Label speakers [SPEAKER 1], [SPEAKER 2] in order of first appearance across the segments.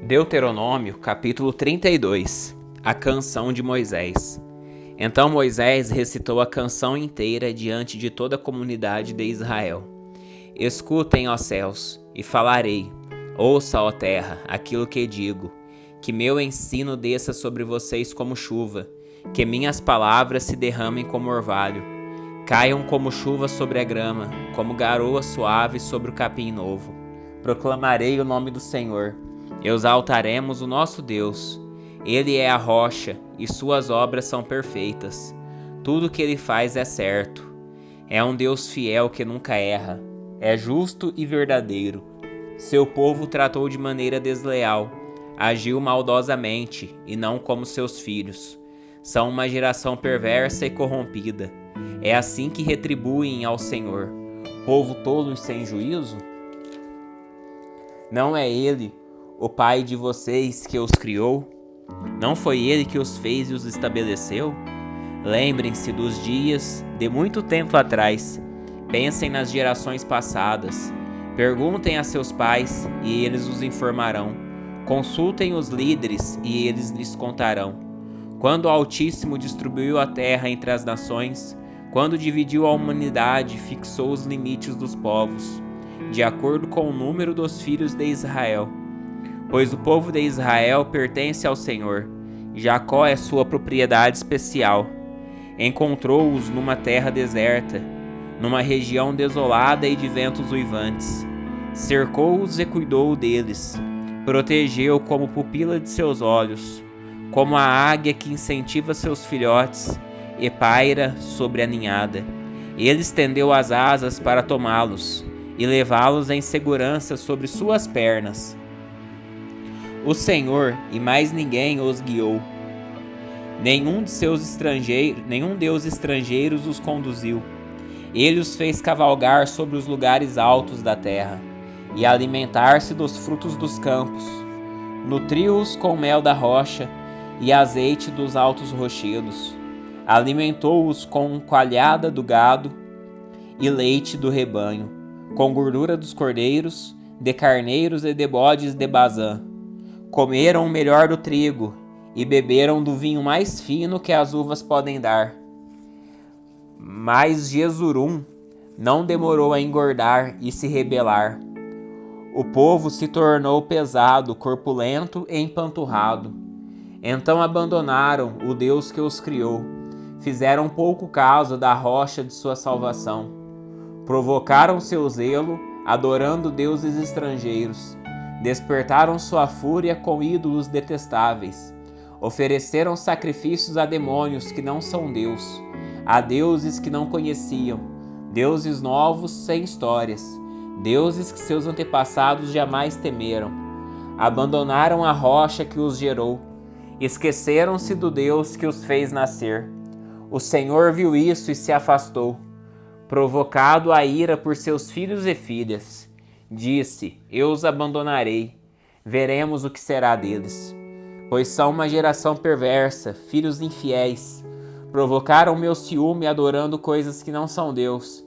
[SPEAKER 1] Deuteronômio, capítulo 32. A canção de Moisés. Então Moisés recitou a canção inteira diante de toda a comunidade de Israel. Escutem, ó céus, e falarei. Ouça, ó terra, aquilo que digo. Que meu ensino desça sobre vocês como chuva, que minhas palavras se derramem como orvalho. Caiam como chuva sobre a grama, como garoa suave sobre o capim novo. Proclamarei o nome do Senhor. Exaltaremos o nosso Deus. Ele é a rocha, e suas obras são perfeitas. Tudo que ele faz é certo. É um Deus fiel que nunca erra. É justo e verdadeiro. Seu povo tratou de maneira desleal. Agiu maldosamente, e não como seus filhos. São uma geração perversa e corrompida. É assim que retribuem ao Senhor. Povo tolo e sem juízo? Não é ele o Pai de vocês que os criou? Não foi ele que os fez e os estabeleceu? Lembrem-se dos dias de muito tempo atrás. Pensem nas gerações passadas. Perguntem a seus pais e eles os informarão. Consultem os líderes e eles lhes contarão. Quando o Altíssimo distribuiu a terra entre as nações, quando dividiu a humanidade, fixou os limites dos povos, de acordo com o número dos filhos de Israel. Pois o povo de Israel pertence ao Senhor. Jacó é sua propriedade especial. Encontrou-os numa terra deserta, numa região desolada e de ventos uivantes. Cercou-os e cuidou deles. Protegeu como pupila de seus olhos, como a águia que incentiva seus filhotes e paira sobre a ninhada. Ele estendeu as asas para tomá-los e levá-los em segurança sobre suas pernas. O Senhor e mais ninguém os guiou. Nenhum deus estrangeiros os conduziu. Ele os fez cavalgar sobre os lugares altos da terra e alimentar-se dos frutos dos campos. Nutriu-os com mel da rocha e azeite dos altos rochedos. Alimentou-os com coalhada do gado e leite do rebanho, com gordura dos cordeiros, de carneiros e de bodes de Bazã. Comeram o melhor do trigo e beberam do vinho mais fino que as uvas podem dar. Mas Jesurum não demorou a engordar e se rebelar. O povo se tornou pesado, corpulento e empanturrado. Então abandonaram o Deus que os criou. Fizeram pouco caso da rocha de sua salvação. Provocaram seu zelo, adorando deuses estrangeiros. Despertaram sua fúria com ídolos detestáveis. Ofereceram sacrifícios a demônios que não são Deus, a deuses que não conheciam, deuses novos sem histórias, deuses que seus antepassados jamais temeram. Abandonaram a rocha que os gerou. Esqueceram-se do Deus que os fez nascer. O Senhor viu isso e se afastou, provocado a ira por seus filhos e filhas. Disse: eu os abandonarei, veremos o que será deles. Pois são uma geração perversa, filhos infiéis. Provocaram meu ciúme adorando coisas que não são Deus.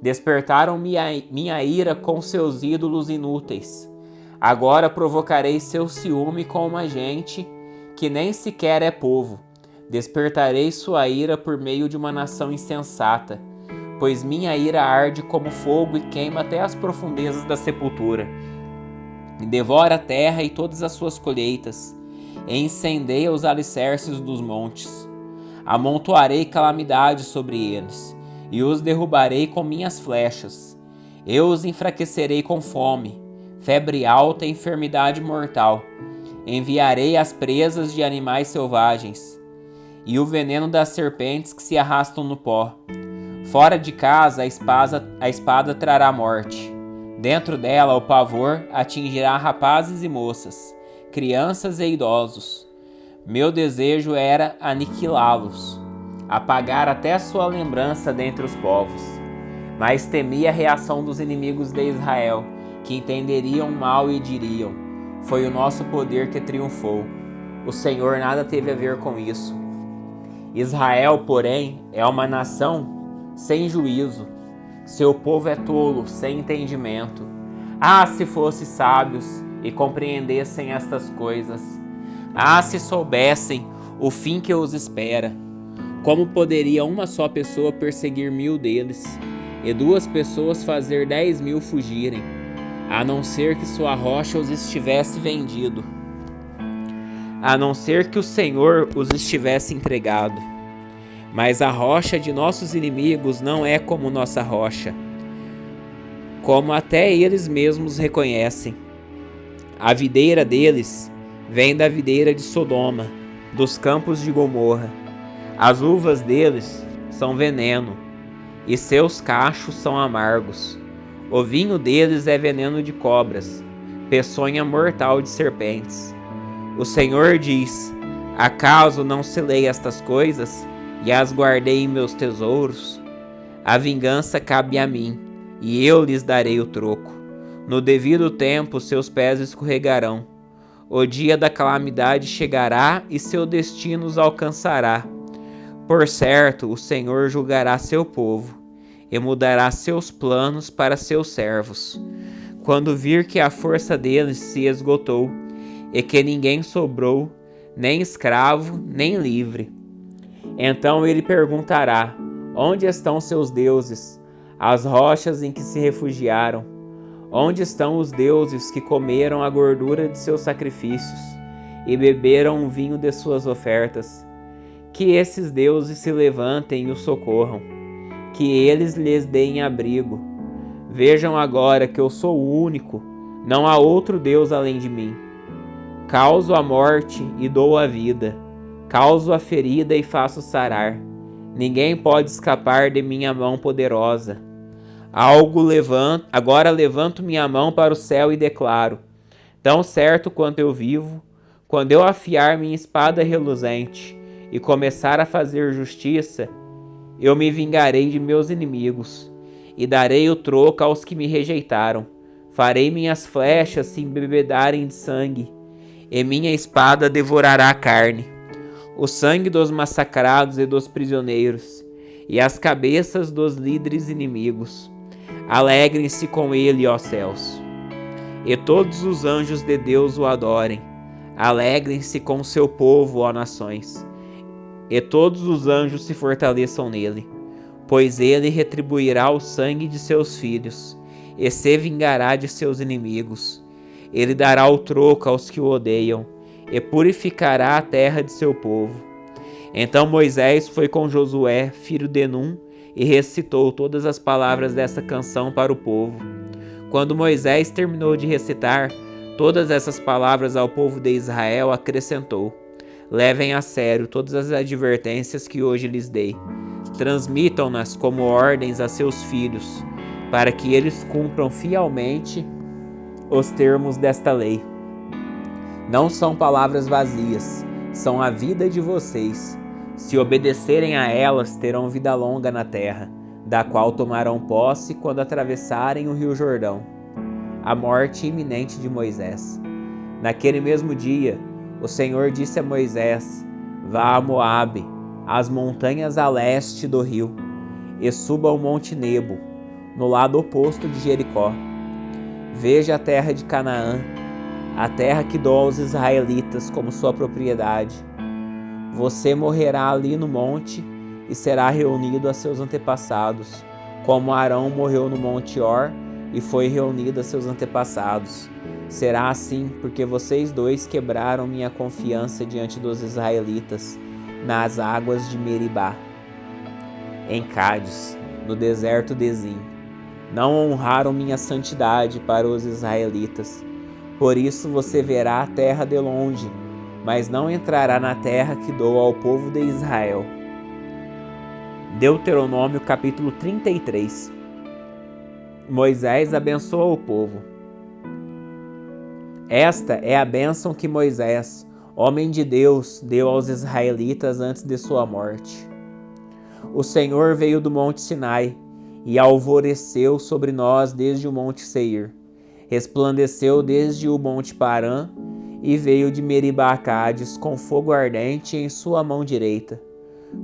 [SPEAKER 1] Despertaram minha ira com seus ídolos inúteis. Agora provocarei seu ciúme com uma gente que nem sequer é povo. Despertarei sua ira por meio de uma nação insensata. Pois minha ira arde como fogo e queima até as profundezas da sepultura. Devora a terra e todas as suas colheitas, e incendeia os alicerces dos montes. Amontoarei calamidade sobre eles, e os derrubarei com minhas flechas. Eu os enfraquecerei com fome, febre alta e enfermidade mortal. Enviarei as presas de animais selvagens, e o veneno das serpentes que se arrastam no pó. Fora de casa a espada trará morte. Dentro dela o pavor atingirá rapazes e moças, crianças e idosos. Meu desejo era aniquilá-los, apagar até sua lembrança dentre os povos. Mas temi a reação dos inimigos de Israel, que entenderiam mal e diriam: foi o nosso poder que triunfou. O Senhor nada teve a ver com isso. Israel, porém, é uma nação sem juízo. Seu povo é tolo, sem entendimento. Ah, se fossem sábios e compreendessem estas coisas. Ah, se soubessem o fim que os espera! Como poderia uma só pessoa perseguir 1000 deles, e 2 pessoas fazer 10.000 fugirem, a não ser que sua rocha os estivesse vendido, a não ser que o Senhor os estivesse entregado. Mas a rocha de nossos inimigos não é como nossa rocha, como até eles mesmos reconhecem. A videira deles vem da videira de Sodoma, dos campos de Gomorra. As uvas deles são veneno, e seus cachos são amargos. O vinho deles é veneno de cobras, peçonha mortal de serpentes. O Senhor diz: acaso não selei estas coisas e as guardei em meus tesouros? A vingança cabe a mim, e eu lhes darei o troco. No devido tempo seus pés escorregarão. O dia da calamidade chegará e seu destino os alcançará. Por certo, o Senhor julgará seu povo e mudará seus planos para seus servos, quando vir que a força deles se esgotou e que ninguém sobrou, nem escravo, nem livre. Então ele perguntará: onde estão seus deuses, as rochas em que se refugiaram? Onde estão os deuses que comeram a gordura de seus sacrifícios e beberam o vinho de suas ofertas? Que esses deuses se levantem e o socorram, que eles lhes deem abrigo. Vejam agora que eu sou o único, não há outro Deus além de mim. Causo a morte e dou a vida, causo a ferida e faço sarar. Ninguém pode escapar de minha mão poderosa. Agora levanto minha mão para o céu e declaro: tão certo quanto eu vivo, quando eu afiar minha espada reluzente e começar a fazer justiça, eu me vingarei de meus inimigos e darei o troco aos que me rejeitaram. Farei minhas flechas se embebedarem de sangue, e minha espada devorará a carne, o sangue dos massacrados e dos prisioneiros, e as cabeças dos líderes inimigos. Alegrem-se com ele, ó céus, e todos os anjos de Deus o adorem. Alegrem-se com o seu povo, ó nações, e todos os anjos se fortaleçam nele, pois ele retribuirá o sangue de seus filhos, e se vingará de seus inimigos. Ele dará o troco aos que o odeiam, e purificará a terra de seu povo. Então Moisés foi com Josué, filho de Num, e recitou todas as palavras dessa canção para o povo. Quando Moisés terminou de recitar todas essas palavras ao povo de Israel, acrescentou: levem a sério todas as advertências que hoje lhes dei. Transmitam-nas como ordens a seus filhos, para que eles cumpram fielmente os termos desta lei. Não são palavras vazias, são a vida de vocês. Se obedecerem a elas, terão vida longa na terra, da qual tomarão posse quando atravessarem o rio Jordão. A morte iminente de Moisés. Naquele mesmo dia, o Senhor disse a Moisés: vá a Moabe, às montanhas a leste do rio, e suba ao monte Nebo, no lado oposto de Jericó. Veja a terra de Canaã, a terra que dou aos israelitas como sua propriedade. Você morrerá ali no monte e será reunido a seus antepassados, como Arão morreu no monte Hor e foi reunido a seus antepassados. Será assim porque vocês dois quebraram minha confiança diante dos israelitas nas águas de Meribá, em Cádiz, no deserto de Zim. Não honraram minha santidade para os israelitas. Por isso você verá a terra de longe, mas não entrará na terra que dou ao povo de Israel. Deuteronômio capítulo 33. Moisés abençoa o povo. Esta é a bênção que Moisés, homem de Deus, deu aos israelitas antes de sua morte. O Senhor veio do monte Sinai e alvoreceu sobre nós desde o monte Seir. Resplandeceu desde o monte Parã e veio de Meribá a Cádiz com fogo ardente em sua mão direita.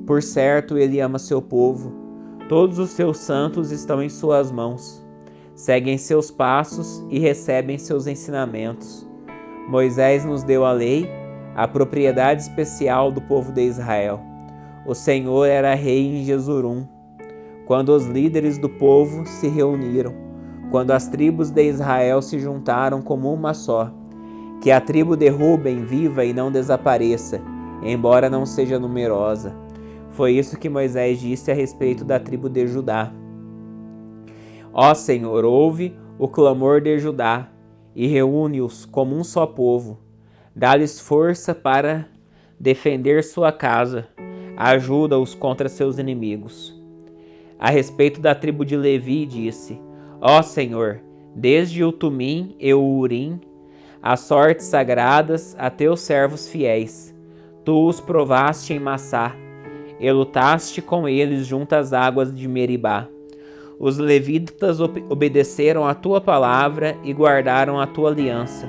[SPEAKER 1] Por certo, ele ama seu povo. Todos os seus santos estão em suas mãos. Seguem seus passos e recebem seus ensinamentos. Moisés nos deu a lei, a propriedade especial do povo de Israel. O Senhor era rei em Jesurum, quando os líderes do povo se reuniram, quando as tribos de Israel se juntaram como uma só. Que a tribo de Ruben viva e não desapareça, embora não seja numerosa. Foi isso que Moisés disse a respeito da tribo de Judá. Ó Senhor, ouve o clamor de Judá e reúne-os como um só povo. Dá-lhes força para defender sua casa. Ajuda-os contra seus inimigos. A respeito da tribo de Levi, disse: Ó Senhor, desde o Tumim e o Urim, as sortes sagradas a teus servos fiéis. Tu os provaste em Massá, e lutaste com eles junto às águas de Meribá. Os levitas obedeceram a tua palavra e guardaram a tua aliança.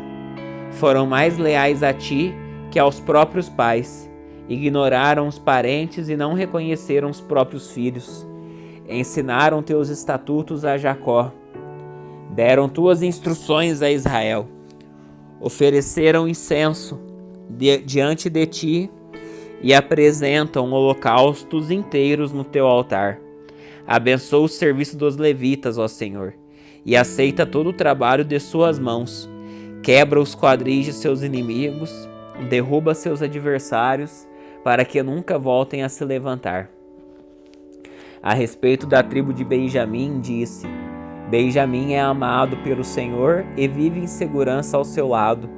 [SPEAKER 1] Foram mais leais a ti que aos próprios pais. Ignoraram os parentes e não reconheceram os próprios filhos. Ensinaram teus estatutos a Jacó. Deram tuas instruções a Israel. Ofereceram incenso diante de ti e apresentam holocaustos inteiros no teu altar. Abençoa o serviço dos levitas, ó Senhor, e aceita todo o trabalho de suas mãos. Quebra os quadris de seus inimigos, derruba seus adversários, para que nunca voltem a se levantar. A respeito da tribo de Benjamim, disse: Benjamim é amado pelo Senhor e vive em segurança ao seu lado.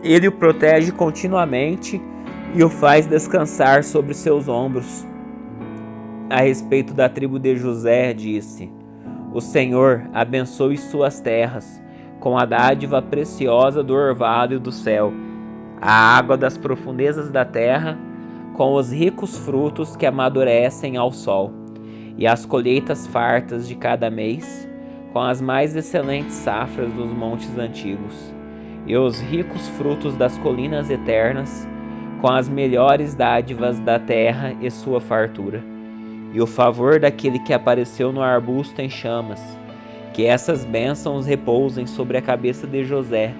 [SPEAKER 1] Ele o protege continuamente e o faz descansar sobre seus ombros. A respeito da tribo de José, disse: O Senhor abençoe suas terras, com a dádiva preciosa do orvalho do céu, a água das profundezas da terra, com os ricos frutos que amadurecem ao sol, e as colheitas fartas de cada mês, com as mais excelentes safras dos montes antigos, e os ricos frutos das colinas eternas, com as melhores dádivas da terra e sua fartura, e o favor daquele que apareceu no arbusto em chamas. Que essas bênçãos repousem sobre a cabeça de José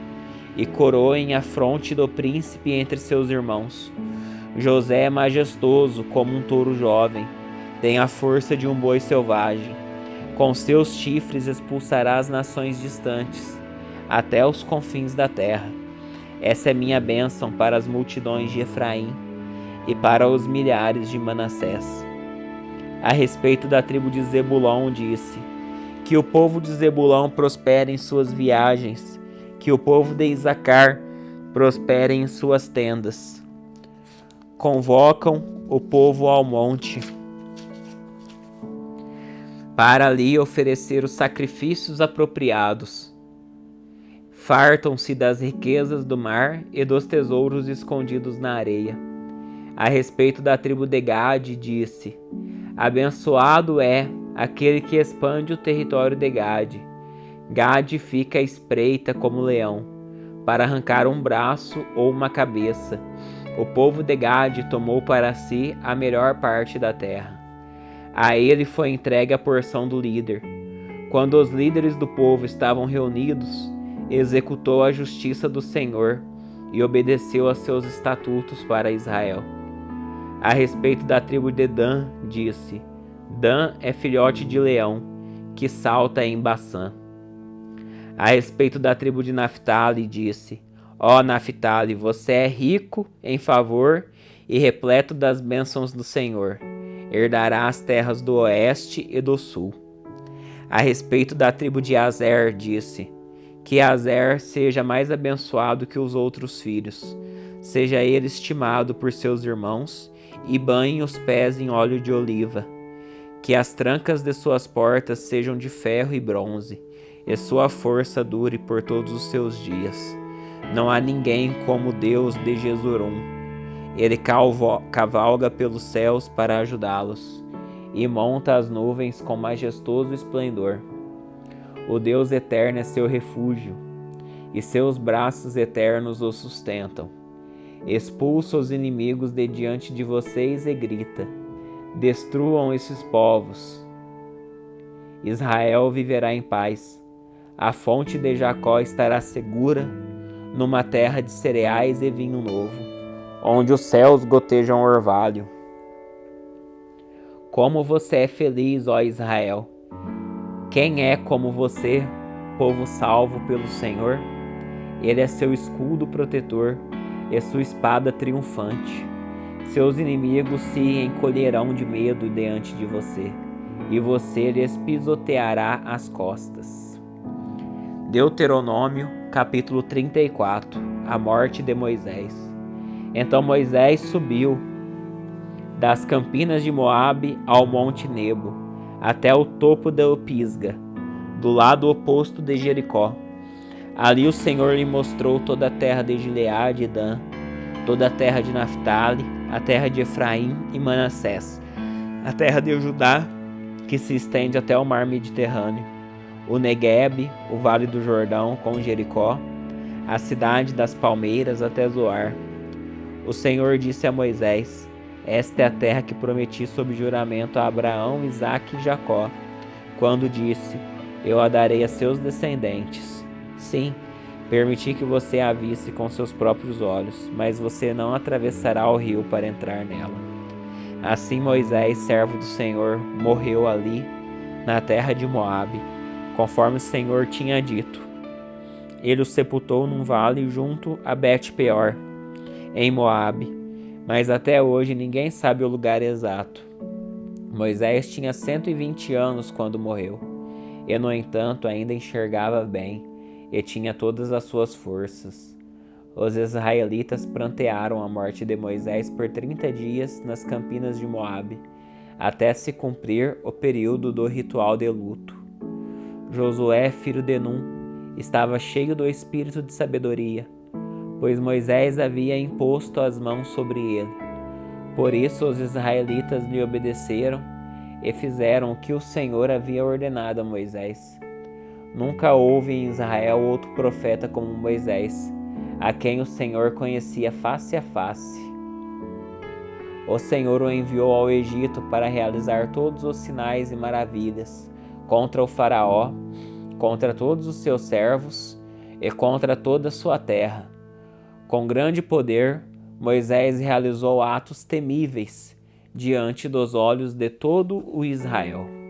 [SPEAKER 1] e coroem a fronte do príncipe entre seus irmãos. José é majestoso como um touro jovem, tem a força de um boi selvagem. Com seus chifres expulsará as nações distantes, até os confins da terra. Essa é minha bênção para as multidões de Efraim e para os milhares de Manassés. A respeito da tribo de Zebulon, disse: Que o povo de Zebulon prospere em suas viagens, que o povo de Isacar prospere em suas tendas. Convocam o povo ao monte, para ali oferecer os sacrifícios apropriados. Fartam-se das riquezas do mar e dos tesouros escondidos na areia. A respeito da tribo de Gade, disse: Abençoado é aquele que expande o território de Gade. Gade fica à espreita como leão, para arrancar um braço ou uma cabeça. O povo de Gade tomou para si a melhor parte da terra. A ele foi entregue a porção do líder. Quando os líderes do povo estavam reunidos, executou a justiça do Senhor e obedeceu a seus estatutos para Israel. A respeito da tribo de Dan, disse: Dan é filhote de leão, que salta em Baçã. A respeito da tribo de Naftali, disse: Ó Naftali, você é rico em favor e repleto das bênçãos do Senhor. Herdará as terras do oeste e do sul. A respeito da tribo de Azer, disse: Que Azer seja mais abençoado que os outros filhos, seja ele estimado por seus irmãos e banhe os pés em óleo de oliva. Que as trancas de suas portas sejam de ferro e bronze, e sua força dure por todos os seus dias. Não há ninguém como o Deus de Jesurum. Ele cavalga pelos céus para ajudá-los, e monta as nuvens com majestoso esplendor. O Deus eterno é seu refúgio, e seus braços eternos o sustentam. Expulsa os inimigos de diante de vocês e grita: Destruam esses povos. Israel viverá em paz. A fonte de Jacó estará segura. numa terra de cereais e vinho novo, onde os céus gotejam orvalho. Como você é feliz, ó Israel! Quem é como você, povo salvo pelo Senhor? Ele é seu escudo protetor e sua espada triunfante. Seus inimigos se encolherão de medo diante de você, e você lhes pisoteará as costas. Deuteronômio, capítulo 34. A morte de Moisés. Então Moisés subiu das campinas de Moabe ao monte Nebo, até o topo da Pisga, do lado oposto de Jericó. Ali o Senhor lhe mostrou toda a terra de Gileade e Dan, toda a terra de Naftali, a terra de Efraim e Manassés, a terra de Judá, que se estende até o mar Mediterrâneo, o Neguebe, o vale do Jordão com Jericó, a cidade das palmeiras até Zoar. O Senhor disse a Moisés: esta é a terra que prometi sob juramento a Abraão, Isaque e Jacó, quando disse: eu a darei a seus descendentes. Sim, permiti que você a visse com seus próprios olhos, mas você não atravessará o rio para entrar nela. Assim Moisés, servo do Senhor, morreu ali, na terra de Moabe, conforme o Senhor tinha dito. Ele o sepultou num vale junto a Bet-peor, em Moabe, mas até hoje ninguém sabe o lugar exato. Moisés tinha 120 anos quando morreu, e no entanto ainda enxergava bem, e tinha todas as suas forças. Os israelitas prantearam a morte de Moisés por 30 dias nas campinas de Moabe, até se cumprir o período do ritual de luto. Josué, filho de Num, estava cheio do espírito de sabedoria, pois Moisés havia imposto as mãos sobre ele. Por isso os israelitas lhe obedeceram e fizeram o que o Senhor havia ordenado a Moisés. Nunca houve em Israel outro profeta como Moisés, a quem o Senhor conhecia face a face. O Senhor o enviou ao Egito para realizar todos os sinais e maravilhas contra o faraó, contra todos os seus servos e contra toda a sua terra. Com grande poder, Moisés realizou atos temíveis diante dos olhos de todo o Israel.